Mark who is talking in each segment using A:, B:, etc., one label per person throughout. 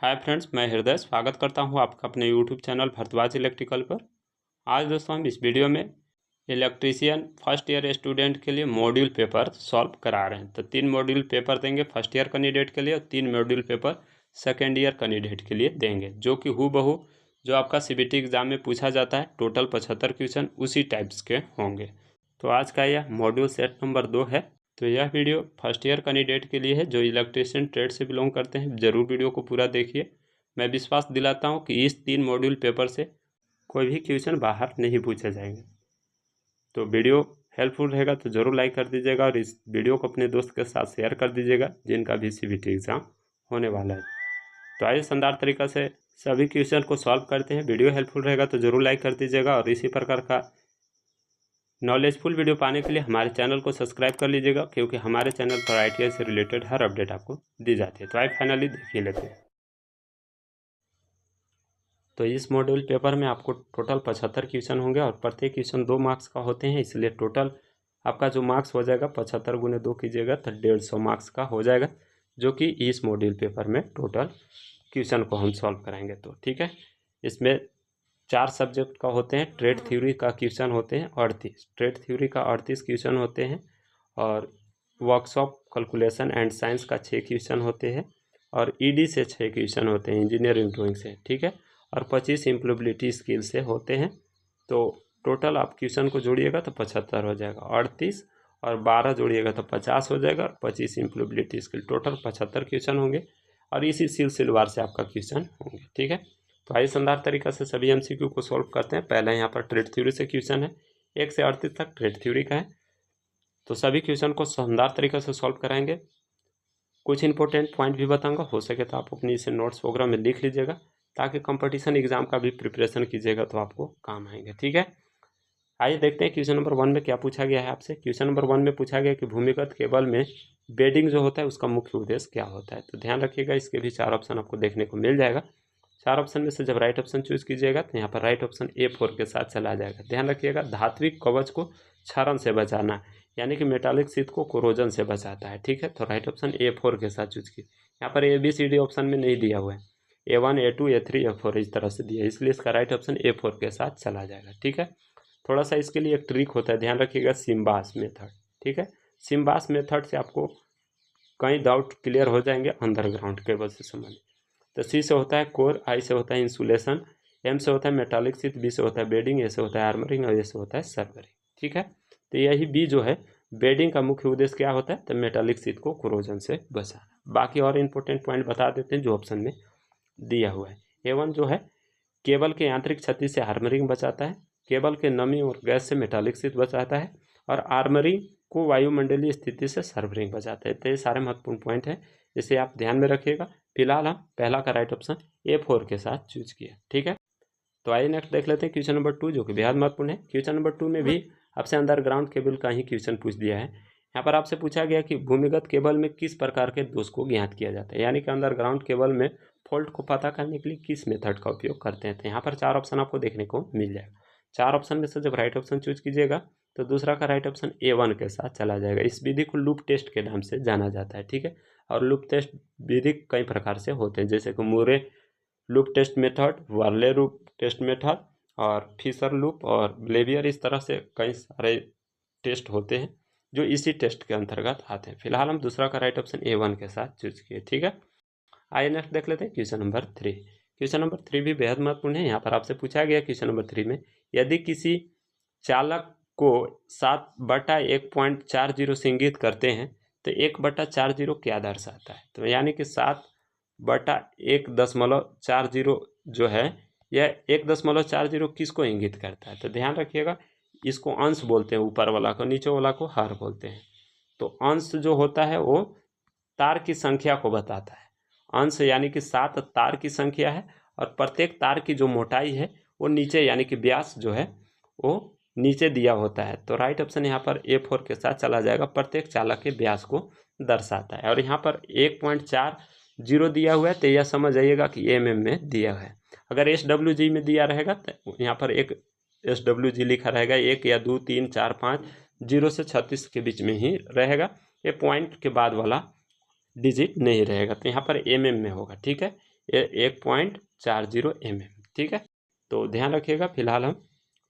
A: Hi friends, मैं हृदय स्वागत करता हूं आपका अपने यूट्यूब चैनल भारद्वाज इलेक्ट्रिकल पर। आज दोस्तों हम इस वीडियो में इलेक्ट्रीशियन फर्स्ट ईयर स्टूडेंट के लिए मॉड्यूल पेपर सॉल्व करा रहे हैं। तो 3 मॉड्यूल पेपर देंगे फर्स्ट ईयर कैंडिडेट के लिए और 3 module paper second year candidate के लिए देंगे, जो कि हूबहू जो आपका सीबीटी एग्ज़ाम में पूछा जाता है। टोटल 75 क्वेश्चन उसी टाइप्स के होंगे। तो आज का यह मॉड्यूल सेट नंबर 2 है। तो यह वीडियो फर्स्ट ईयर कैंडिडेट के लिए है जो इलेक्ट्रीशियन ट्रेड से बिलोंग करते हैं। ज़रूर वीडियो को पूरा देखिए। मैं विश्वास दिलाता हूं कि इस 3 मॉड्यूल पेपर से कोई भी क्वेश्चन बाहर नहीं पूछे जाएंगे। तो वीडियो हेल्पफुल रहेगा तो ज़रूर लाइक कर दीजिएगा और इस वीडियो को अपने दोस्त के साथ शेयर कर दीजिएगा जिनका भी सीबीटी एग्ज़ाम होने वाला है। तो आइए शानदार तरीक़ा से सभी क्वेश्चन को सॉल्व करते हैं। वीडियो हेल्पफुल रहेगा तो ज़रूर लाइक कर दीजिएगा और इसी प्रकार का नॉलेजफुल वीडियो पाने के लिए हमारे चैनल को सब्सक्राइब कर लीजिएगा, क्योंकि हमारे चैनल पर आईटीआई से रिलेटेड हर अपडेट आपको दी जाती है। तो आइए फाइनली देख ही लेते हैं। तो इस मॉड्यूल पेपर में आपको टोटल 75 क्वेश्चन होंगे और प्रत्येक क्वेश्चन 2 मार्क्स का होते हैं, इसलिए टोटल आपका जो मार्क्स हो जाएगा 75 गुने 2 कीजिएगा तो 150 मार्क्स का हो जाएगा, जो कि इस मॉड्यूल पेपर में टोटल क्वेश्चन को हम सॉल्व कराएंगे। तो ठीक है, इसमें 4 सब्जेक्ट का होते हैं। ट्रेड थ्योरी का क्वेश्चन होते हैं 38, ट्रेड थ्योरी का 38 क्वेश्चन होते हैं और वर्कशॉप कैलकुलेशन एंड साइंस का 6 क्वेश्चन होते हैं और ईडी से 6 क्वेश्चन होते हैं, इंजीनियरिंग ड्राइंग से। ठीक है, और 25 इम्प्लॉयबिलिटी स्किल से होते हैं। तो टोटल आप क्वेश्चन को जोड़िएगा तो 75 हो जाएगा। 38 और 12 जोड़िएगा तो 50 हो जाएगा और 25 इम्प्लॉयबिलिटी स्किल, टोटल 75 क्वेश्चन होंगे और इसी सिलसिलेवार से आपका क्वेश्चन होंगे। ठीक है, तो आइए शानदार तरीक़ा से सभी एमसीक्यू को सॉल्व करते हैं। पहले यहाँ पर ट्रेड थ्योरी से क्वेश्चन है, 1 से 38 तक ट्रेड थ्योरी का है। तो सभी क्वेश्चन को शानदार तरीक़े से सॉल्व कराएंगे। कुछ इंपॉर्टेंट पॉइंट भी बताऊंगा, हो सके तो आप अपनी इसे नोट्स वगैरह में लिख लीजिएगा, ताकि कंपटीशन एग्जाम का भी प्रिपरेशन कीजिएगा तो आपको काम आएंगे। ठीक है, आइए देखते हैं क्वेश्चन नंबर 1 में क्या पूछा गया है आपसे। क्वेश्चन नंबर 1 में पूछा गया कि भूमिगत केबल में बेडिंग जो होता है उसका मुख्य उद्देश्य क्या होता है। तो ध्यान रखिएगा, इसके भी 4 ऑप्शन आपको देखने को मिल जाएगा। 4 ऑप्शन में से जब राइट ऑप्शन चूज कीजिएगा तो यहाँ पर राइट ऑप्शन A4 के साथ चला जाएगा। ध्यान रखिएगा, धात्विक कवच को क्षरण से बचाना, यानी कि मेटालिक शीट को कोरोजन से बचाता है। ठीक है, तो राइट ऑप्शन A4 के साथ चूज कीजिए। यहाँ पर ABCD ऑप्शन में नहीं दिया हुआ है, A1 A2 A3 A4 इस तरह से दिया है, इसलिए इसका राइट ऑप्शन A4 के साथ चला जाएगा। ठीक है, थोड़ा सा इसके लिए एक ट्रिक होता है, ध्यान रखिएगा, सिम्बास मेथड। ठीक है, सिम्बास मेथड से आपको कई डाउट क्लियर हो जाएंगे अंडरग्राउंड केबल से संबंधित। तो C से होता है कोर, I से होता है इंसुलेशन, M से होता है मेटालिक शीट, B से होता है बेडिंग, A से होता है आर्मरिंग और A से होता है सर्वरिंग। ठीक है, तो यही B जो है, बेडिंग का मुख्य उद्देश्य क्या होता है, तो मेटालिक शीट को कोरोजन से बचाना। बाकी और इंपॉर्टेंट पॉइंट बता देते हैं जो ऑप्शन में दिया हुआ है। A1 जो है, केबल के यांत्रिक क्षति से आर्मरिंग बचाता है, केबल के नमी और गैस से मेटालिक शीट बचाता है और आर्मरिंग को वायुमंडलीय स्थिति से सर्वरिंग बचाता है। तो ये सारे महत्वपूर्ण पॉइंट हैं, इसे आप ध्यान में रखिएगा। फिलहाल हम पहला का राइट ऑप्शन A4 के साथ चूज किया। ठीक है, तो आइए नेक्स्ट देख लेते हैं क्वेश्चन नंबर 2, जो कि बेहद महत्वपूर्ण है। क्वेश्चन नंबर 2 में भी आपसे अंडरग्राउंड केबल का ही क्वेश्चन पूछ दिया है। यहाँ पर आपसे पूछा गया कि भूमिगत केबल में किस प्रकार के दोष को ज्ञात किया जाता है, यानी कि अंडरग्राउंड केबल में फॉल्ट को पता करने के लिए किस मेथड का उपयोग करते हैं। तो यहाँ पर 4 ऑप्शन आपको देखने को मिल जाएगा। 4 ऑप्शन में से जब राइट ऑप्शन चूज कीजिएगा तो दूसरा का राइट ऑप्शन A1 के साथ चला जाएगा। इस विधि को लूप टेस्ट के नाम से जाना जाता है। ठीक है, और लूप टेस्ट विधि कई प्रकार से होते हैं, जैसे कि Murray loop test method, Varley loop test method और फिशर लूप और ब्लेवियर, इस तरह से कई सारे टेस्ट होते हैं जो इसी टेस्ट के अंतर्गत आते हैं। फिलहाल हम दूसरा का राइट ऑप्शन A1 के साथ चूज किए। ठीक है, आइए नेक्स्ट देख लेते हैं क्वेश्चन नंबर 3। क्वेश्चन नंबर 3 भी बेहद महत्वपूर्ण है। यहाँ पर आपसे पूछा गया क्वेश्चन नंबर 3 में, यदि किसी चालक को 7/1.40 से इंगित करते हैं तो 1/40 क्या दर्शाता है। तो यानी कि 7/1.40 जो है, यह 1.40 किसको इंगित करता है। तो ध्यान रखिएगा, इसको अंश बोलते हैं, ऊपर वाला को, नीचे वाला को हर बोलते हैं। तो अंश जो होता है वो तार की संख्या को बताता है। अंश यानी कि 7 तार की संख्या है और प्रत्येक तार की जो मोटाई है वो नीचे, यानी कि व्यास जो है वो नीचे दिया होता है। तो राइट ऑप्शन यहाँ पर A4 के साथ चला जाएगा, प्रत्येक चालक के व्यास को दर्शाता है। और यहाँ पर 1.40 दिया हुआ है, तो यह समझ जाइएगा कि mm में दिया है। अगर SWG में दिया रहेगा तो यहाँ पर एक SWG लिखा रहेगा, 1 या 2 3 4 5, 0 से 36 के बीच में ही रहेगा, ये पॉइंट के बाद वाला डिजिट नहीं रहेगा। तो यहाँ पर mm में होगा। ठीक है, 1.40 mm। ठीक है, तो ध्यान रखिएगा। फिलहाल हम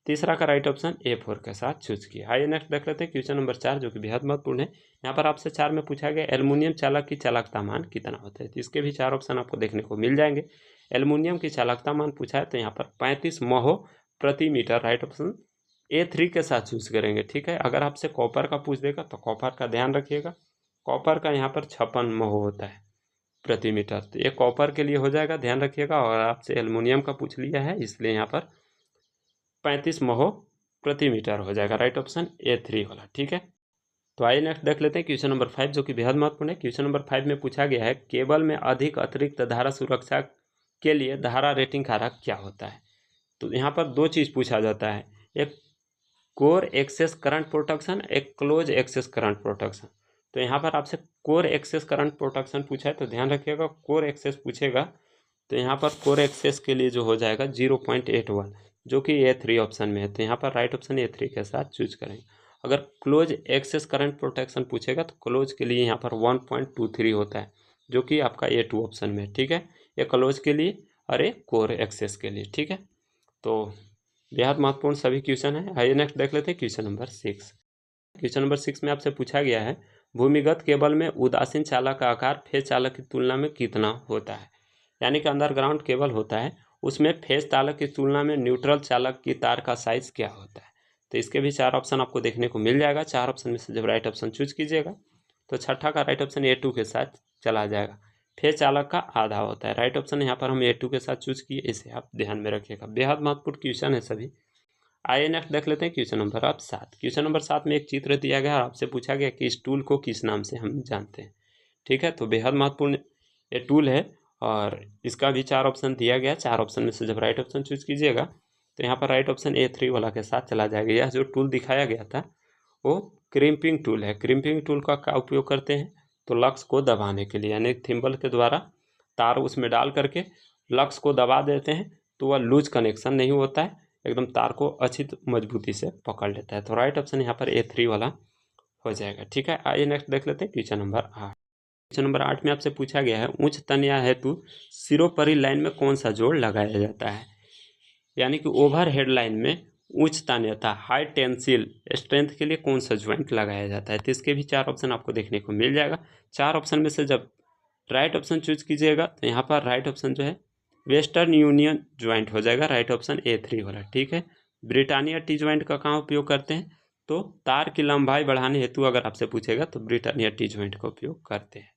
A: तीसरा का राइट ऑप्शन A4 के साथ चूज किया। आइए नेक्स्ट देख लेते हैं क्वेश्चन नंबर 4, जो कि बेहद महत्वपूर्ण है। यहाँ पर आपसे 4 में पूछा गया एल्युमिनियम चालक की चालकता मान कितना होता है। तो इसके भी 4 ऑप्शन आपको देखने को मिल जाएंगे। एल्युमिनियम की चालकता मान पूछा है तो यहाँ पर 35 महो प्रति मीटर राइट ऑप्शन A3 के साथ चूज करेंगे। ठीक है, अगर आपसे कॉपर का पूछ देगा तो कॉपर का ध्यान रखिएगा। कॉपर का यहाँ पर 56 महो होता है प्रति मीटर, तो ये कॉपर के लिए हो जाएगा, ध्यान रखिएगा। और आपसे एल्युमिनियम का पूछ लिया है इसलिए यहाँ पर 35 महो प्रति मीटर हो जाएगा, राइट ऑप्शन A3 वाला। ठीक है, तो आइए नेक्स्ट देख लेते हैं क्वेश्चन नंबर 5, जो कि बेहद महत्वपूर्ण है। क्वेश्चन नंबर 5 में पूछा गया है केबल में अधिक अतिरिक्त धारा सुरक्षा के लिए धारा रेटिंग कारक क्या होता है। तो यहाँ पर दो चीज़ पूछा जाता है, एक कोर एक्सेस करंट प्रोटेक्शन, एक क्लोज एक्सेस करंट प्रोटेक्शन। तो यहाँ पर आपसे कोर एक्सेस करंट प्रोटेक्शन पूछा है तो ध्यान रखिएगा, कोर एक्सेस पूछेगा तो यहाँ पर कोर एक्सेस के लिए जो हो जाएगा 0.81, जो कि A3 ऑप्शन में है। तो यहाँ पर राइट ऑप्शन A3 के साथ चूज करेंगे। अगर क्लोज एक्सेस करंट प्रोटेक्शन पूछेगा तो क्लोज के लिए यहाँ पर 1.23 होता है, जो कि आपका A2 ऑप्शन में है। ठीक है, ये क्लोज के लिए और ये कोर एक्सेस के लिए। ठीक है, तो बेहद महत्वपूर्ण सभी क्वेश्चन है। आइए नेक्स्ट देख लेते हैं क्वेश्चन नंबर 6। क्वेश्चन नंबर 6 में आपसे पूछा गया है भूमिगत केबल में उदासीन चालक का आकार फेज चालक की तुलना में कितना होता है। यानी कि अंडरग्राउंड केबल होता है, उसमें फेज चालक की तुलना में न्यूट्रल चालक की तार का साइज क्या होता है। तो इसके भी 4 ऑप्शन आपको देखने को मिल जाएगा। 4 ऑप्शन में से जब राइट ऑप्शन चूज कीजिएगा तो छठा का राइट ऑप्शन A2 के साथ चला जाएगा। फेज चालक का आधा होता है, राइट ऑप्शन यहाँ पर हम A2 के साथ चूज किए, इसे आप ध्यान में रखिएगा। बेहद महत्वपूर्ण क्वेश्चन है सभी। आइए नेक्स्ट देख लेते हैं क्वेश्चन नंबर 7। क्वेश्चन नंबर 7 में एक चित्र दिया गया और आपसे पूछा गया कि इस टूल को किस नाम से हम जानते हैं। ठीक है, तो बेहद महत्वपूर्ण ये टूल है और इसका भी 4 ऑप्शन दिया गया। 4 ऑप्शन में से जब राइट ऑप्शन चूज कीजिएगा तो यहाँ पर राइट ऑप्शन A3 वाला के साथ चला जाएगा। यह जो टूल दिखाया गया था वो क्रिम्पिंग टूल है। क्रिम्पिंग टूल का क्या उपयोग करते हैं, तो लक्स को दबाने के लिए, यानी थिम्बल के द्वारा तार उसमें डाल करके लक्स को दबा देते हैं तो वह लूज कनेक्शन नहीं होता है, एकदम तार को अच्छी मजबूती से पकड़ लेता है। तो राइट ऑप्शन यहाँ पर A3 वाला हो जाएगा। ठीक है, आइए नेक्स्ट देख लेते हैं क्वेश्चन नंबर 8। क्वेश्चन नंबर 8 में आपसे पूछा गया है उच्च तन्या हेतु सिरोपरि लाइन में कौन सा जोड़ लगाया जाता है। यानी कि ओवर हेड लाइन में उच्च तन्यता हाई टेंसिल स्ट्रेंथ के लिए कौन सा ज्वाइंट लगाया जाता है। तो इसके भी 4 ऑप्शन आपको देखने को मिल जाएगा। 4 ऑप्शन में से जब राइट ऑप्शन चूज कीजिएगा तो यहाँ पर राइट ऑप्शन जो है वेस्टर्न यूनियन ज्वाइंट हो जाएगा, राइट ऑप्शन A3 वाला। ठीक है, ब्रिटानिया टी ज्वाइंट का कहाँ उपयोग करते हैं, तो तार की लंबाई बढ़ाने हेतु अगर आपसे पूछेगा तो ब्रिटानिया टी ज्वाइंट का उपयोग करते हैं।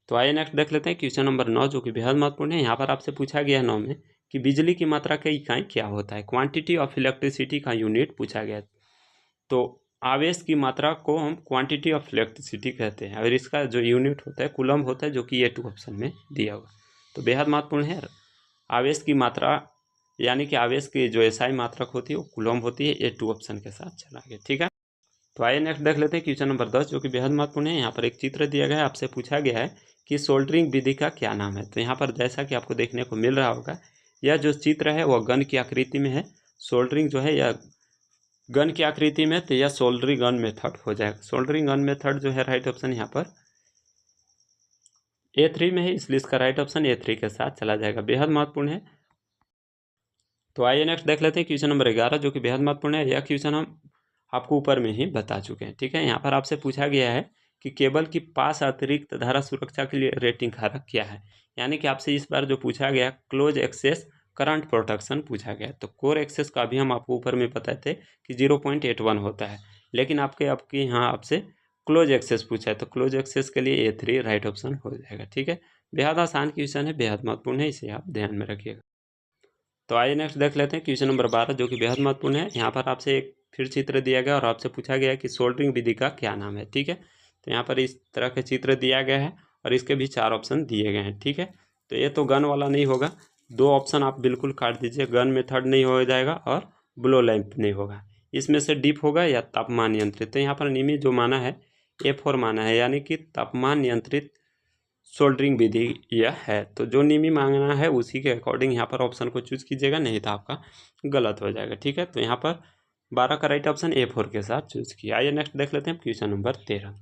A: तो आइए नेक्स्ट देख लेते हैं क्वेश्चन नंबर 9, जो कि बेहद महत्वपूर्ण है। यहाँ पर आपसे पूछा गया है 9 में कि बिजली की मात्रा की इकाई क्या होता है। क्वांटिटी ऑफ इलेक्ट्रिसिटी का यूनिट पूछा गया। तो आवेश की मात्रा को हम क्वांटिटी ऑफ इलेक्ट्रिसिटी कहते हैं और इसका जो यूनिट होता है कूलम होता है, जो कि A2 ऑप्शन में दिया हुआ। तो बेहद महत्वपूर्ण है। आवेश की मात्रा यानी कि आवेश की जो SI मात्रक होती है वो कूलम होती है, A2 ऑप्शन के साथ चला गया। ठीक है, तो आइए नेक्स्ट देख लेते हैं क्वेश्चन नंबर 10, जो कि बेहद महत्वपूर्ण है। यहाँ पर एक चित्र दिया गया है, आपसे पूछा गया है कि सोल्डरिंग विधि का क्या नाम है। तो यहाँ पर जैसा कि आपको देखने को मिल रहा होगा, यह जो चित्र है वह गन की आकृति में है। सोल्डरिंग जो है यह गन की आकृति में, तो यह सोल्डरिंग गन मेथड हो जाएगा। सोल्डरिंग गन मेथड जो है राइट ऑप्शन यहाँ पर A3 में है, इसलिए इसका राइट ऑप्शन A3 के साथ चला जाएगा। बेहद महत्वपूर्ण है। तो आइए नेक्स्ट देख लेते हैं क्वेश्चन नंबर 11, जो कि बेहद महत्वपूर्ण है। यह क्वेश्चन हम आपको ऊपर में ही बता चुके हैं। ठीक है, यहाँ पर आपसे पूछा गया है कि केबल की पास अतिरिक्त धारा सुरक्षा के लिए रेटिंग कारक क्या है। यानी कि आपसे इस बार जो पूछा गया क्लोज एक्सेस करंट प्रोटेक्शन पूछा गया। तो कोर एक्सेस का भी हम आपको ऊपर में बताए थे कि 0.81 होता है, लेकिन आपके यहाँ आपसे क्लोज एक्सेस पूछा है तो क्लोज एक्सेस के लिए A3 राइट ऑप्शन हो जाएगा। ठीक है, बेहद आसान क्वेश्चन है, बेहद महत्वपूर्ण है, इसे आप ध्यान में रखिएगा। तो आइए नेक्स्ट देख लेते हैं क्वेश्चन नंबर 12, जो कि बेहद महत्वपूर्ण है। यहाँ पर आपसे एक फिर चित्र दिया गया और आपसे पूछा गया कि सोल्डरिंग विधि का क्या नाम है। ठीक है, तो यहाँ पर इस तरह का चित्र दिया गया है और इसके भी 4 ऑप्शन दिए गए हैं। ठीक है, तो ये तो गन वाला नहीं होगा, 2 ऑप्शन आप बिल्कुल काट दीजिए, गन मेथड नहीं हो जाएगा और ब्लो लैंप नहीं होगा। इसमें से डीप होगा या तापमान नियंत्रित। तो यहाँ पर निमी जो माना है A4 माना है, यानी कि तापमान नियंत्रित सोल्डरिंग विधि यह है। तो जो निमी मांगना है उसी के अकॉर्डिंग यहाँ पर ऑप्शन को चूज कीजिएगा, नहीं तो आपका गलत हो जाएगा। ठीक है, तो यहाँ पर 12 का राइट ऑप्शन A4 के साथ चूज किया। आइए नेक्स्ट देख लेते हैं क्वेश्चन नंबर 13।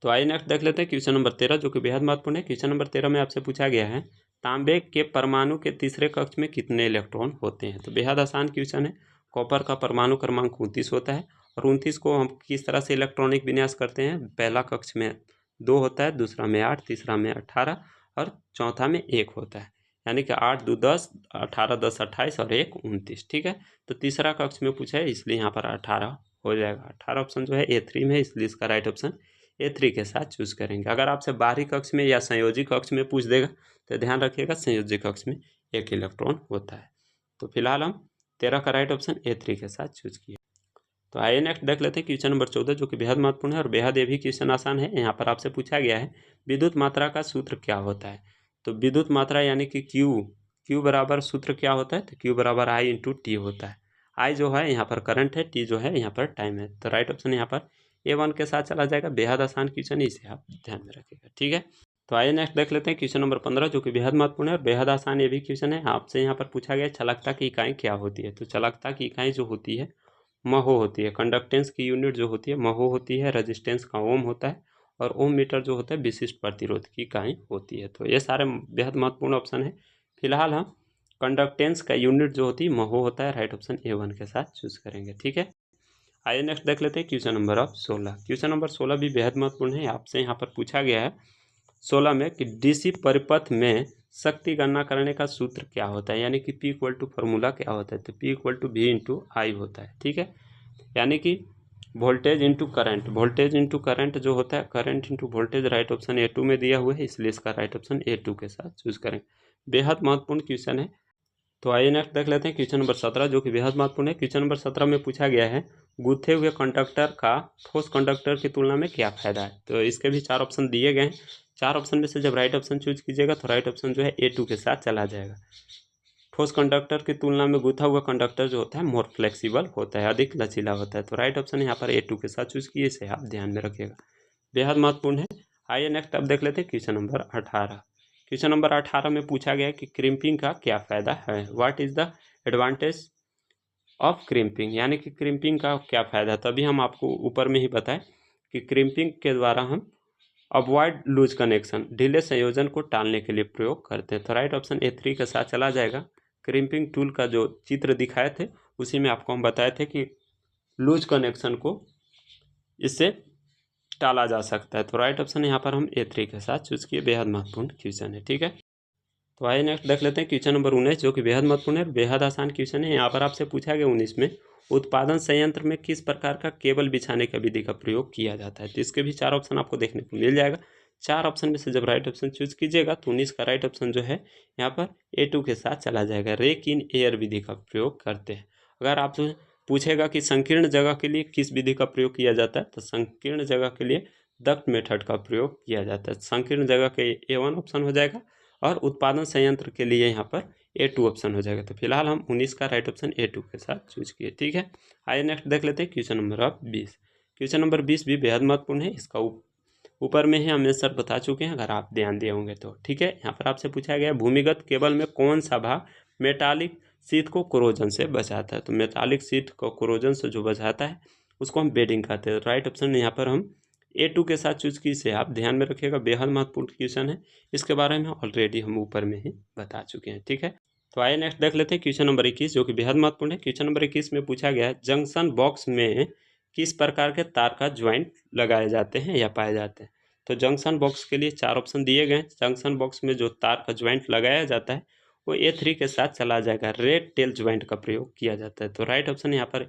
A: तो आइए नेक्स्ट देख लेते हैं क्वेश्चन नंबर 13, जो कि बेहद महत्वपूर्ण है। क्वेश्चन नंबर 13 में आपसे पूछा गया है, तांबे के परमाणु के तीसरे कक्ष में कितने इलेक्ट्रॉन होते हैं। तो बेहद आसान क्वेश्चन है। कॉपर का परमाणु क्रमांक 29 होता है और 29 को हम किस तरह से इलेक्ट्रॉनिक विन्यास करते हैं। पहला कक्ष में 2 होता है, दूसरा में 8, तीसरा में 18 और चौथा में 1 होता है। यानी कि 8 2 10, 18 10 28 और 1 29। ठीक है, तो तीसरा कक्ष में पूछा है इसलिए यहाँ पर 18 हो जाएगा। 18 ऑप्शन जो है A3 में है, इसलिए इसका राइट ऑप्शन A3 के साथ चूज करेंगे। अगर आपसे बाहरी कक्ष में या संयोजी कक्ष में पूछ देगा तो ध्यान रखिएगा संयोजी कक्ष में 1 इलेक्ट्रॉन होता है। तो फिलहाल हम 13 का राइट ऑप्शन A3 के साथ चूज किए। तो आइए नेक्स्ट देख लेते हैं क्वेश्चन नंबर 14, जो कि बेहद महत्वपूर्ण है और बेहद ये भी क्वेश्चन आसान है। यहाँ पर आपसे पूछा गया है, विद्युत मात्रा का सूत्र क्या होता है। तो विद्युत मात्रा यानी कि Q बराबर सूत्र क्या होता है। तो Q बराबर I इंटू टी होता है। I जो है यहाँ पर करंट है, T जो है यहाँ पर टाइम है। तो राइट ऑप्शन यहाँ पर A1 के साथ चला जाएगा। बेहद आसान क्वेश्चन है, इसे आप ध्यान में रखिएगा। ठीक है, तो आइए नेक्स्ट देख लेते हैं क्वेश्चन नंबर 15, जो कि बेहद महत्वपूर्ण है और बेहद आसान ये भी क्वेश्चन है। आपसे यहाँ पर पूछा गया चालकता की इकाई क्या होती है। तो चालकता की इकाई जो होती है महो होती है। कंडक्टेंस की यूनिट जो होती है महो होती है। रेजिस्टेंस का ओम होता है और ओम मीटर जो होता है विशिष्ट प्रतिरोध की इकाई होती है। तो ये सारे बेहद महत्वपूर्ण ऑप्शन है। फिलहाल हम कंडक्टेंस का यूनिट जो होती है महो होता है। राइट ऑप्शन A1 के साथ चूज करेंगे। ठीक है, आइए नेक्स्ट देख लेते हैं क्वेश्चन नंबर 16। क्वेश्चन नंबर 16 भी बेहद महत्वपूर्ण है। आपसे यहाँ पर पूछा गया है 16 में कि डीसी परिपथ में शक्ति गणना करने का सूत्र क्या होता है। यानी कि P इक्वल टू फॉर्मूला क्या होता है। तो P equal to V into I होता है। ठीक है, यानी कि voltage into current, voltage into current जो होता है, current into voltage. Right option A2 में दिया हुआ है, इसलिए इसका राइट ऑप्शन A2 के साथ चूज करें। बेहद महत्वपूर्ण क्वेश्चन है। तो आइए नेक्स्ट देख लेते हैं क्वेश्चन नंबर 17, जो कि बेहद महत्वपूर्ण है। क्वेश्चन नंबर 17 में पूछा गया है, गूथे हुए कंडक्टर का ठोस कंडक्टर की तुलना में क्या फायदा है। तो इसके भी 4 ऑप्शन दिए गए हैं। 4 ऑप्शन में से जब राइट ऑप्शन चूज कीजिएगा तो राइट ऑप्शन जो है A2 के साथ चला जाएगा। ठोस कंडक्टर की तुलना में गूथा हुआ कंडक्टर जो होता है मोर फ्लेक्सिबल होता है, अधिक लचीला होता है। तो राइट ऑप्शन यहाँ पर A2 के साथ चूज किए, इसे आप ध्यान में रखिएगा। बेहद महत्वपूर्ण है। आइए नेक्स्ट अब देख लेते हैं क्वेश्चन नंबर 18। क्वेश्चन नंबर 18 में पूछा गया कि क्रिम्पिंग का क्या फायदा है। What is the advantage of crimping, यानी कि क्रिम्पिंग का क्या फायदा है। तभी हम आपको ऊपर में ही बताएं कि क्रिम्पिंग के द्वारा हम अवॉइड लूज कनेक्शन, ढीले संयोजन को टालने के लिए प्रयोग करते हैं। तो राइट ऑप्शन A3 के साथ चला जाएगा। क्रिम्पिंग टूल का जो चित्र दिखाए थे उसी में आपको हम बताए थे कि लूज कनेक्शन को इससे टाला जा सकता है। तो राइट ऑप्शन यहाँ पर हम A3 के साथ चूज किए। बेहद महत्वपूर्ण क्वेश्चन है। ठीक है, तो आइए नेक्स्ट देख लेते हैं क्वेश्चन नंबर 19, जो कि बेहद महत्वपूर्ण है, बेहद आसान क्वेश्चन है। यहाँ पर आपसे पूछा गया 19 में उत्पादन संयंत्र में किस प्रकार का केबल बिछाने का विधि का प्रयोग किया जाता है। तो इसके भी 4 ऑप्शन आपको देखने को मिल जाएगा। 4 ऑप्शन में से जब राइट ऑप्शन चूज कीजिएगा तो 19 का राइट ऑप्शन जो है यहाँ पर A2 के साथ चला जाएगा। रेक इन एयर विधि का प्रयोग करते हैं। अगर आप पूछेगा कि संकीर्ण जगह के लिए किस विधि का प्रयोग किया जाता है, तो संकीर्ण जगह के लिए डक्ट मेथड का प्रयोग किया जाता है। संकीर्ण जगह के A1 ऑप्शन हो जाएगा और उत्पादन संयंत्र के लिए यहाँ पर A2 ऑप्शन हो जाएगा। तो फिलहाल हम 19 का राइट ऑप्शन A2 के साथ चूज किए। ठीक है, आइए नेक्स्ट देख लेते हैं क्वेश्चन नंबर 20। क्वेश्चन नंबर 20 भी बेहद महत्वपूर्ण है। इसका ऊपर में ही हम आंसर बता चुके हैं, अगर आप ध्यान दिए होंगे तो। ठीक है, यहाँ पर आपसे पूछा गया भूमिगत केबल में कौन सा भाग मेटालिक शीट को कोरोजन से बचाता है। तो मेटालिक शीट को कोरोजन से जो बचाता है उसको हम बेडिंग कहते हैं। राइट ऑप्शन यहाँ पर हम A2 के साथ चूज की, इसे आप ध्यान में रखिएगा। बेहद महत्वपूर्ण क्वेश्चन है, इसके बारे में ऑलरेडी हम ऊपर में ही बता चुके हैं। ठीक है, तो आइए नेक्स्ट देख लेते हैं क्वेश्चन नंबर 21, जो कि बेहद महत्वपूर्ण है। क्वेश्चन नंबर 21 में पूछा गया है जंक्शन बॉक्स में किस प्रकार के तार का ज्वाइंट लगाए जाते हैं या पाए जाते हैं। तो जंक्शन बॉक्स के लिए 4 ऑप्शन दिए गए। जंक्शन बॉक्स में जो तार का ज्वाइंट लगाया जाता है वो A3 के साथ चला जाएगा। रेड टेल ज्वाइंट का प्रयोग किया जाता है। तो राइट ऑप्शन यहाँ पर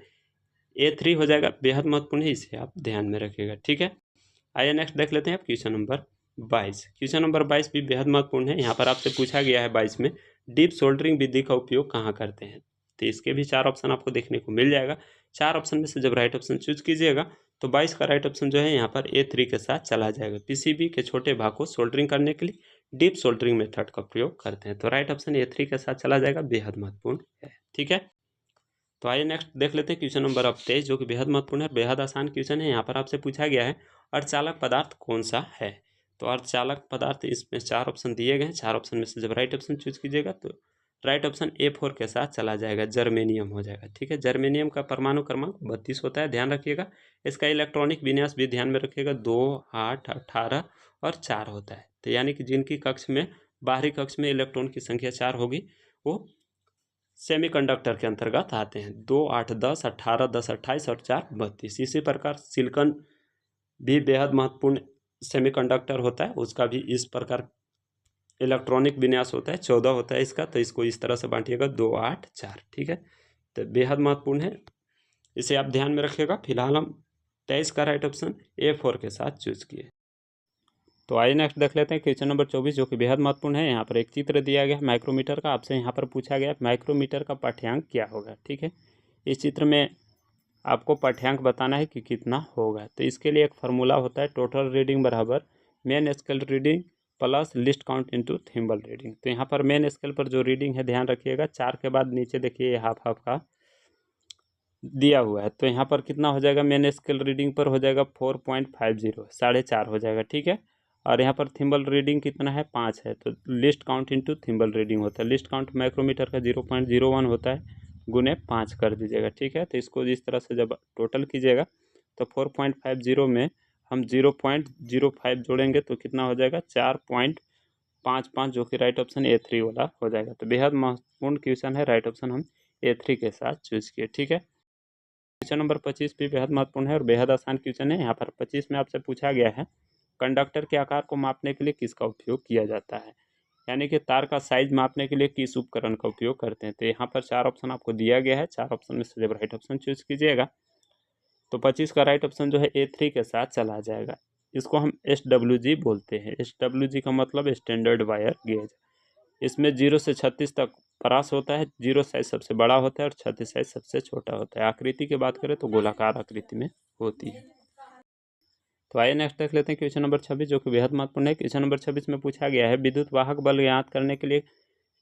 A: A3 हो जाएगा। बेहद महत्वपूर्ण है, इसे आप ध्यान में रखिएगा। ठीक है, आइए नेक्स्ट देख लेते हैं आप क्वेश्चन नंबर 22। क्वेश्चन नंबर 22 भी बेहद महत्वपूर्ण है। यहाँ पर आपसे पूछा गया है 22 में डीप सोल्डरिंग विधि का उपयोग कहाँ करते हैं। तो इसके भी 4 ऑप्शन आपको देखने को मिल जाएगा। 4 ऑप्शन में से जब राइट ऑप्शन चूज कीजिएगा तो 22 का राइट ऑप्शन जो है यहाँ पर A3 के साथ चला जाएगा। पीसीबी के छोटे भाग को सोल्डरिंग करने के लिए डीप सोल्डरिंग मेथड का प्रयोग करते हैं। तो राइट ऑप्शन A3 के साथ चला जाएगा। बेहद महत्वपूर्ण है। ठीक है, तो आइए नेक्स्ट देख लेते हैं क्वेश्चन नंबर 23, जो कि बेहद महत्वपूर्ण है, बेहद आसान क्वेश्चन है। यहाँ पर आपसे पूछा गया है अर्धचालक पदार्थ कौन सा है। तो अर्धचालक पदार्थ, इसमें 4 ऑप्शन दिए गए हैं। 4 ऑप्शन में से जब राइट ऑप्शन चूज कीजिएगा तो राइट ऑप्शन A4 के साथ चला जाएगा, जर्मेनियम हो जाएगा। ठीक है, जर्मेनियम का परमाणु क्रमांक 32 होता है, ध्यान रखिएगा। इसका इलेक्ट्रॉनिक विन्यास भी ध्यान में रखिएगा, 2, 8, 18 और 4 होता है। तो यानी कि जिनकी कक्ष में, बाहरी कक्ष में इलेक्ट्रॉन की संख्या 4 होगी वो सेमीकंडक्टर के अंतर्गत आते हैं। 2, 8, 10, 18, 10, 28 और 4, 32। इसी प्रकार सिलिकॉन भी बेहद महत्वपूर्ण सेमीकंडक्टर होता है, उसका भी इस प्रकार इलेक्ट्रॉनिक विन्यास होता है, 14 होता है इसका। तो इसको इस तरह से बांटिएगा, 2, 8, 4। ठीक है, तो बेहद महत्वपूर्ण है, इसे आप ध्यान में रखिएगा। फिलहाल हम 23 का राइट ऑप्शन A4 के साथ चूज किए। तो आइए नेक्स्ट देख लेते हैं क्वेश्चन नंबर 24, जो कि बेहद महत्वपूर्ण है। यहाँ पर एक चित्र दिया गया है माइक्रोमीटर का, आपसे यहाँ पर पूछा गया माइक्रोमीटर का पाठ्यांक क्या होगा। ठीक है, इस चित्र में आपको पाठ्यांक बताना है कि कितना होगा। तो इसके लिए एक फार्मूला होता है, टोटल रीडिंग बराबर main scale reading plus list count into thimble reading. तो यहाँ पर मेन स्केल पर जो रीडिंग है, ध्यान रखिएगा, 4 के बाद नीचे देखिए हाफ हाफ का दिया हुआ है। तो यहाँ पर कितना हो जाएगा, मेन स्केल रीडिंग पर हो जाएगा 4.50, 4.5 हो जाएगा। ठीक है, और यहाँ पर थिम्बल रीडिंग कितना है, 5 है। तो list count into thimble reading होता है, लिस्ट काउंट माइक्रोमीटर का 0.01 होता है, गुने 5 कर दीजिएगा। ठीक है, तो इसको इस तरह से जब टोटल कीजिएगा तो 4.50 में हम 0.05 जोड़ेंगे तो कितना हो जाएगा, 4.55, जो कि राइट ऑप्शन A3 वाला हो जाएगा। तो बेहद महत्वपूर्ण क्वेश्चन है, राइट ऑप्शन हम A3 के साथ चूज किए। ठीक है, क्वेश्चन नंबर 25 भी बेहद महत्वपूर्ण है और बेहद आसान क्वेश्चन है। यहाँ पर 25 में आपसे पूछा गया है, कंडक्टर के आकार को मापने के लिए किसका उपयोग किया जाता है, यानी कि तार का साइज मापने के लिए किस उपकरण का उपयोग करते हैं। तो यहाँ पर 4 ऑप्शन आपको दिया गया है, 4 ऑप्शन में से जब राइट ऑप्शन चूज कीजिएगा तो 25 का राइट ऑप्शन जो है A3 के साथ चला जाएगा। इसको हम SWG बोलते हैं। SWG का मतलब स्टैंडर्ड वायर गेज। इसमें 0 से 36 तक परास होता है, 0 साइज सबसे बड़ा होता है और 36 साइज सबसे छोटा होता है। आकृति की बात करें तो गोलाकार आकृति में होती है। तो आइए नेक्स्ट देख लेते हैं क्वेश्चन नंबर 26, जो कि बेहद महत्वपूर्ण है। क्वेश्चन नंबर 26 में पूछा गया है, विद्युत वाहक बल ज्ञात करने के लिए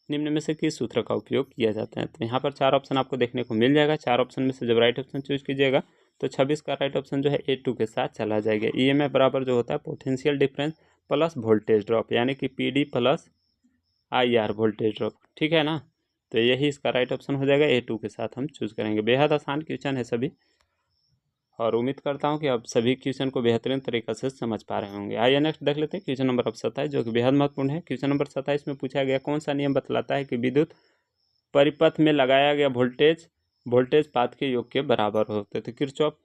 A: निम्न में से किस सूत्र का उपयोग किया जाता है। तो यहाँ पर 4 ऑप्शन आपको देखने को मिल जाएगा, 4 ऑप्शन में से जब राइट ऑप्शन चूज कीजिएगा तो 26 का राइट ऑप्शन जो है A2 के साथ चला जाएगा। EMF बराबर जो होता है potential difference plus voltage drop, यानी कि PD plus IR voltage drop. ठीक है ना, तो यही इसका राइट ऑप्शन हो जाएगा, A2 के साथ हम चूज करेंगे। बेहद आसान क्वेश्चन है सभी, और उम्मीद करता हूं कि आप सभी क्वेश्चन को बेहतरीन तरीके से समझ पा रहे होंगे। आइए नेक्स्ट देख लेते हैं क्वेश्चन नंबर 27, जो कि बेहद महत्वपूर्ण है। क्वेश्चन नंबर 27 में पूछा गया, कौन सा नियम बतलाता है कि विद्युत परिपथ में लगाया गया वोल्टेज पाथ के योग के बराबर होते थे। किरचॉफ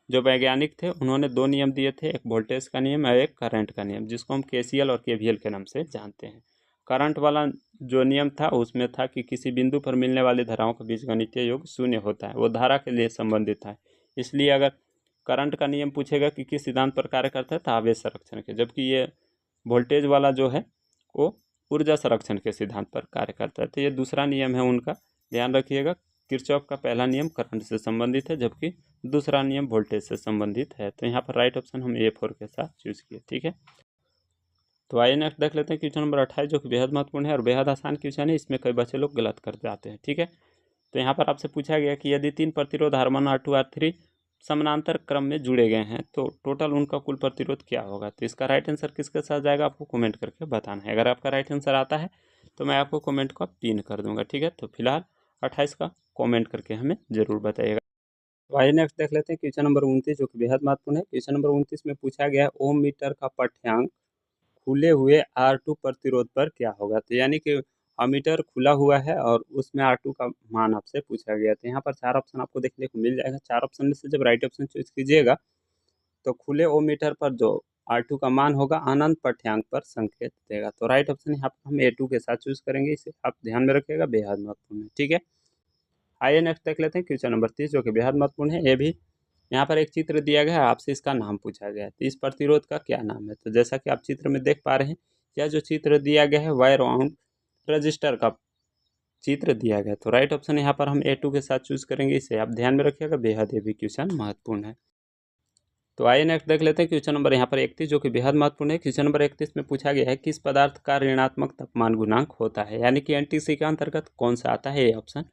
A: जो वैज्ञानिक थे उन्होंने 2 नियम दिए थे, एक वोल्टेज का नियम और एक करंट का नियम, जिसको हम KCL और KVL के नाम से जानते हैं। करंट वाला जो नियम था उसमें था कि किसी बिंदु पर मिलने वाली धाराओं का बीजगणितीय योग 0 होता है, वो धारा के लिए संबंधित है। इसलिए अगर करंट का नियम पूछेगा कि किस सिद्धांत पर कार्य करता है, तो आवेश संरक्षण के, जबकि ये वोल्टेज वाला जो है वो ऊर्जा संरक्षण के सिद्धांत पर कार्य करता है। तो ये दूसरा नियम है उनका, ध्यान रखिएगा। किरचॉफ का पहला नियम करंट से संबंधित है, जबकि दूसरा नियम वोल्टेज से संबंधित है। तो यहाँ पर राइट ऑप्शन हम A4 के साथ चूज किए। ठीक है, तो आइए नेक्स्ट देख लेते हैं क्वेश्चन नंबर 28, जो कि बेहद महत्वपूर्ण है और बेहद आसान क्वेश्चन है। इसमें कई बच्चे लोग गलत कर जाते हैं। ठीक है, तो यहाँ पर आपसे पूछा गया कि यदि 3 प्रतिरोध R1, R2, R3 समानांतर क्रम में जुड़े गए हैं तो टोटल उनका कुल प्रतिरोध क्या होगा। तो इसका राइट आंसर किसके साथ जाएगा, आपको कमेंट करके बताना है। अगर आपका राइट आंसर आता है तो मैं आपको कमेंट को पिन कर दूंगा। ठीक है, तो फिलहाल 28 का कमेंट करके हमें जरूर बताइएगा। तो आइए नेक्स्ट देख लेते हैं क्वेश्चन नंबर 29, जो कि बेहद महत्वपूर्ण है। क्वेश्चन नंबर 29 में पूछा गया, ओम मीटर का पाठ्यांक खुले हुए R2 प्रतिरोध पर क्या होगा। तो यानी कि अमीटर खुला हुआ है और उसमें R2 का मान आपसे पूछा गया। तो यहाँ पर 4 ऑप्शन आपको देखने को मिल जाएगा, 4 ऑप्शन में से जब राइट ऑप्शन चूज कीजिएगा तो खुले ओमीटर पर जो R2 का मान होगा अनंत पाठ्यांक पर संकेत देगा। तो राइट ऑप्शन यहाँ पर हम A2 के साथ चूज करेंगे, इसे आप ध्यान में रखिएगा, बेहद महत्वपूर्ण है। ठीक है, आइए नेक्स्ट देख लेते हैं क्वेश्चन नंबर 30, जो कि बेहद महत्वपूर्ण है। ये भी यहाँ पर एक चित्र दिया गया है, आपसे इसका नाम पूछा गया है। तो इस प्रतिरोध का क्या नाम है। तो जैसा कि आप चित्र में देख पा रहे हैं, यह जो चित्र दिया गया है वायर वाउंड रजिस्टर का चित्र दिया गया। तो राइट ऑप्शन यहाँ पर हम A2 के साथ चूज करेंगे, इसे आप ध्यान में रखिएगा, बेहद ये भी क्वेश्चन महत्वपूर्ण है। तो आइए नेक्स्ट देख लेते हैं क्वेश्चन नंबर यहाँ पर 31, जो कि बेहद महत्वपूर्ण है। क्वेश्चन नंबर 31 में पूछा गया है, किस पदार्थ का ऋणात्मक तापमान गुणांक होता है, यानी कि NTC के अंतर्गत कौन सा आता है, ये ऑप्शन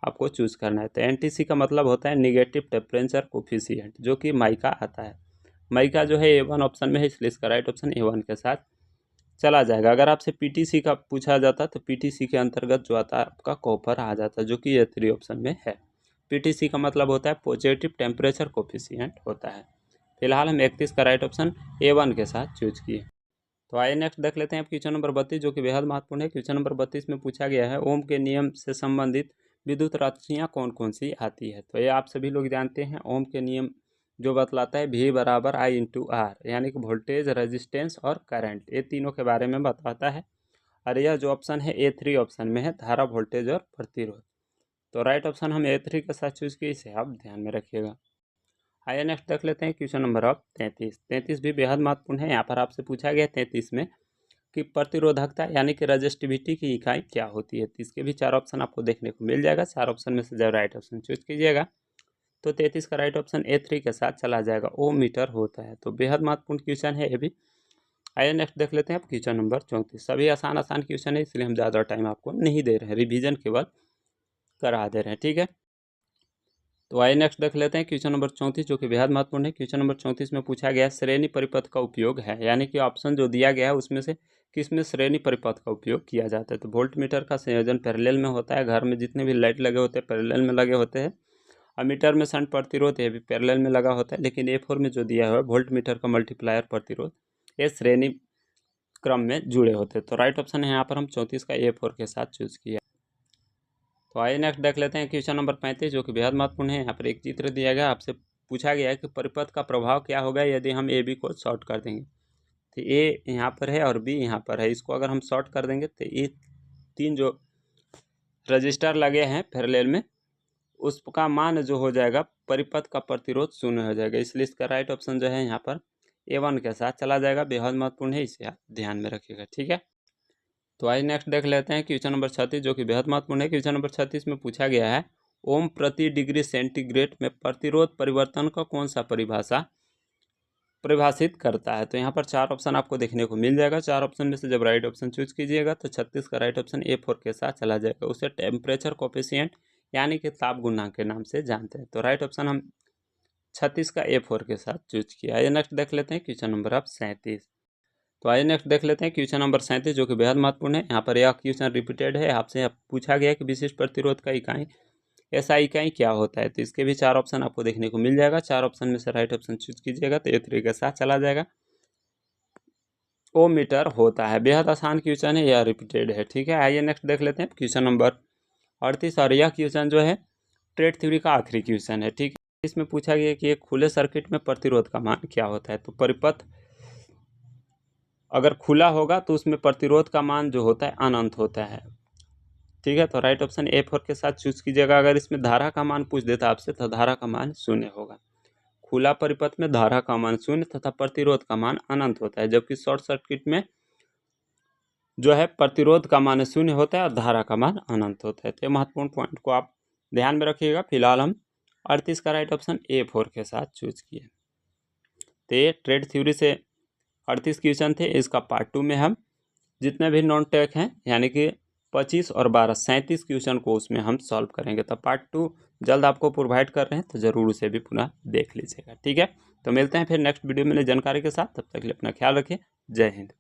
A: आपको चूज करना है। तो NTC का मतलब होता है निगेटिव टेम्परेचर कोफिशिएंट, जो कि माइका आता है। माइका जो है A1 ऑप्शन में है, इसलिए इसका राइट ऑप्शन A1 के साथ चला जाएगा। अगर आपसे पीटीसी का पूछा जाता तो पीटीसी के अंतर्गत जो आता है आपका कॉपर आ जाता, जो कि A3 ऑप्शन में है। पीटीसी का मतलब होता है पॉजिटिव टेम्परेचर कोफिशिएंट होता है। फिलहाल हम 31 का राइट ऑप्शन A1 के साथ चूज किए। तो आइए नेक्स्ट देख लेते हैं क्वेश्चन नंबर 32, जो कि बेहद महत्वपूर्ण है। क्वेश्चन नंबर 32 में पूछा गया है ओम के नियम से संबंधित विद्युत राशियाँ कौन कौन सी आती है। तो ये आप सभी लोग जानते हैं, ओम के नियम जो बतलाता है V बराबर I इंटू आर, यानी कि वोल्टेज, रेजिस्टेंस और करंट, ये तीनों के बारे में बताता है। और यह जो ऑप्शन है A3 ऑप्शन में है, धारा, वोल्टेज और प्रतिरोध। तो राइट ऑप्शन हम A3 के साथ चूज किए, इसे आप ध्यान में रखिएगा। आइए नेक्स्ट देख लेते हैं क्वेश्चन नंबर अब 33। 33 भी बेहद महत्वपूर्ण है। यहाँ पर आपसे पूछा गया 33 में कि प्रतिरोधकता यानी कि रजिस्टिविटी की इकाई क्या होती है। तो इसके भी 4 ऑप्शन आपको देखने को मिल जाएगा। 4 ऑप्शन में से जब राइट ऑप्शन चूज कीजिएगा तो 33 का राइट ऑप्शन A3 के साथ चला जाएगा, ओम मीटर होता है। तो बेहद महत्वपूर्ण क्वेश्चन है ये भी। आइए नेक्स्ट देख लेते हैं अब क्वेश्चन नंबर 34। सभी आसान आसान क्वेश्चन है, इसलिए हम ज़्यादा टाइम आपको नहीं दे रहे हैं, रिविजन केवल करा दे रहे हैं, ठीक है। तो आइए नेक्स्ट देख लेते हैं क्वेश्चन नंबर 34, जो कि बेहद महत्वपूर्ण है। क्वेश्चन नंबर 34 में पूछा गया श्रेणी परिपथ का उपयोग है, यानी कि ऑप्शन जो दिया गया है उसमें से किसमें श्रेणी परिपथ का उपयोग किया जाता है। तो वोल्ट मीटर का संयोजन पैरेलल में होता है, घर में जितने भी लाइट लगे होते हैं पैरेलल में लगे होते हैं। मीटर में शंट प्रतिरोध ये भी पैरेलल में लगा होता है, लेकिन A4 में जो दिया हुआ है वोल्ट मीटर का मल्टीप्लायर प्रतिरोध, ये श्रेणी क्रम में जुड़े होते हैं। तो राइट ऑप्शन है यहाँ पर हम 34 का A4 के साथ चूज किया। तो आइए नेक्स्ट देख लेते हैं क्वेश्चन नंबर 35, जो कि बेहद महत्वपूर्ण है। यहाँ पर एक चित्र दिया गया, आपसे पूछा गया है कि परिपथ का प्रभाव क्या होगा यदि हम AB को शॉर्ट कर देंगे। तो A यहाँ पर है और B यहाँ पर है, इसको अगर हम शॉर्ट कर देंगे तो ये 3 जो रजिस्टर लगे हैं पैरेलल में, उसका मान जो हो जाएगा परिपथ का प्रतिरोध 0 हो जाएगा। इसलिए इसका राइट ऑप्शन जो है यहाँ पर A1 के साथ चला जाएगा। बेहद महत्वपूर्ण है, इसे आप ध्यान में रखिएगा, ठीक है। तो आइए नेक्स्ट देख लेते हैं क्वेश्चन नंबर 36, जो कि बेहद महत्वपूर्ण है। क्वेश्चन नंबर 36 में पूछा गया है ओम प्रति डिग्री सेंटीग्रेड में प्रतिरोध परिवर्तन का कौन सा परिभाषा परिभाषित करता है। तो यहाँ पर 4 ऑप्शन आपको देखने को मिल जाएगा। 4 ऑप्शन में से जब राइट ऑप्शन चूज कीजिएगा तो 36 का राइट ऑप्शन A4 के साथ चला जाएगा। उसे टेम्परेचर कोफिशिएंट यानी कि ताप गुणांक के नाम से जानते हैं। तो राइट ऑप्शन हम 36 का A4 के साथ चूज किया। आइए नेक्स्ट देख लेते हैं क्वेश्चन नंबर अब 37। तो आइए नेक्स्ट देख लेते हैं क्वेश्चन नंबर 37, जो कि बेहद महत्वपूर्ण है। यहाँ पर यह क्वेश्चन रिपीटेड है, आपसे पूछा गया कि विशिष्ट प्रतिरोध का इकाई ऐसा इकाई क्या होता है। तो इसके भी 4 ऑप्शन आपको देखने को मिल जाएगा। 4 ऑप्शन में से राइट ऑप्शन चूज कीजिएगा तो A3 के साथ चला जाएगा, ओम मीटर होता है। बेहद आसान क्वेश्चन है, यह रिपीटेड है, ठीक है। आइए नेक्स्ट देख लेते हैं क्वेश्चन नंबर 38, और यह क्वेश्चन जो है ट्रेड थ्योरी का आखिरी क्वेश्चन है, ठीक है। इसमें पूछा गया कि एक खुले सर्किट में प्रतिरोध का मान क्या होता है। तो परिपथ अगर खुला होगा तो उसमें प्रतिरोध का मान जो होता है अनंत होता है, ठीक है। तो राइट ऑप्शन A4 के साथ चूज कीजिएगा। अगर इसमें धारा का मान पूछ देता आपसे तो धारा का मान 0 होगा। खुला परिपथ में धारा का मान 0 तथा प्रतिरोध का मान अनंत होता है, जबकि शॉर्ट सर्किट में जो है प्रतिरोध का मान 0 होता है और धारा का मान अनंत होता है। तो महत्वपूर्ण पॉइंट को आप ध्यान में रखिएगा। फिलहाल हम 38 का राइट ऑप्शन A4 के साथ चूज किए। तो ये ट्रेड थ्योरी से 38 क्वेश्चन थे। इसका पार्ट 2 में हम जितने भी नॉन टेक हैं यानी कि 25 और 12 37 क्वेश्चन को उसमें हम सॉल्व करेंगे। तो पार्ट 2 जल्द आपको प्रोवाइड कर रहे हैं, तो ज़रूर उसे भी पुनः देख लीजिएगा, ठीक है। तो मिलते हैं फिर नेक्स्ट वीडियो में नई जानकारी के साथ, तब तक के लिए अपना ख्याल रखिए। जय हिंद।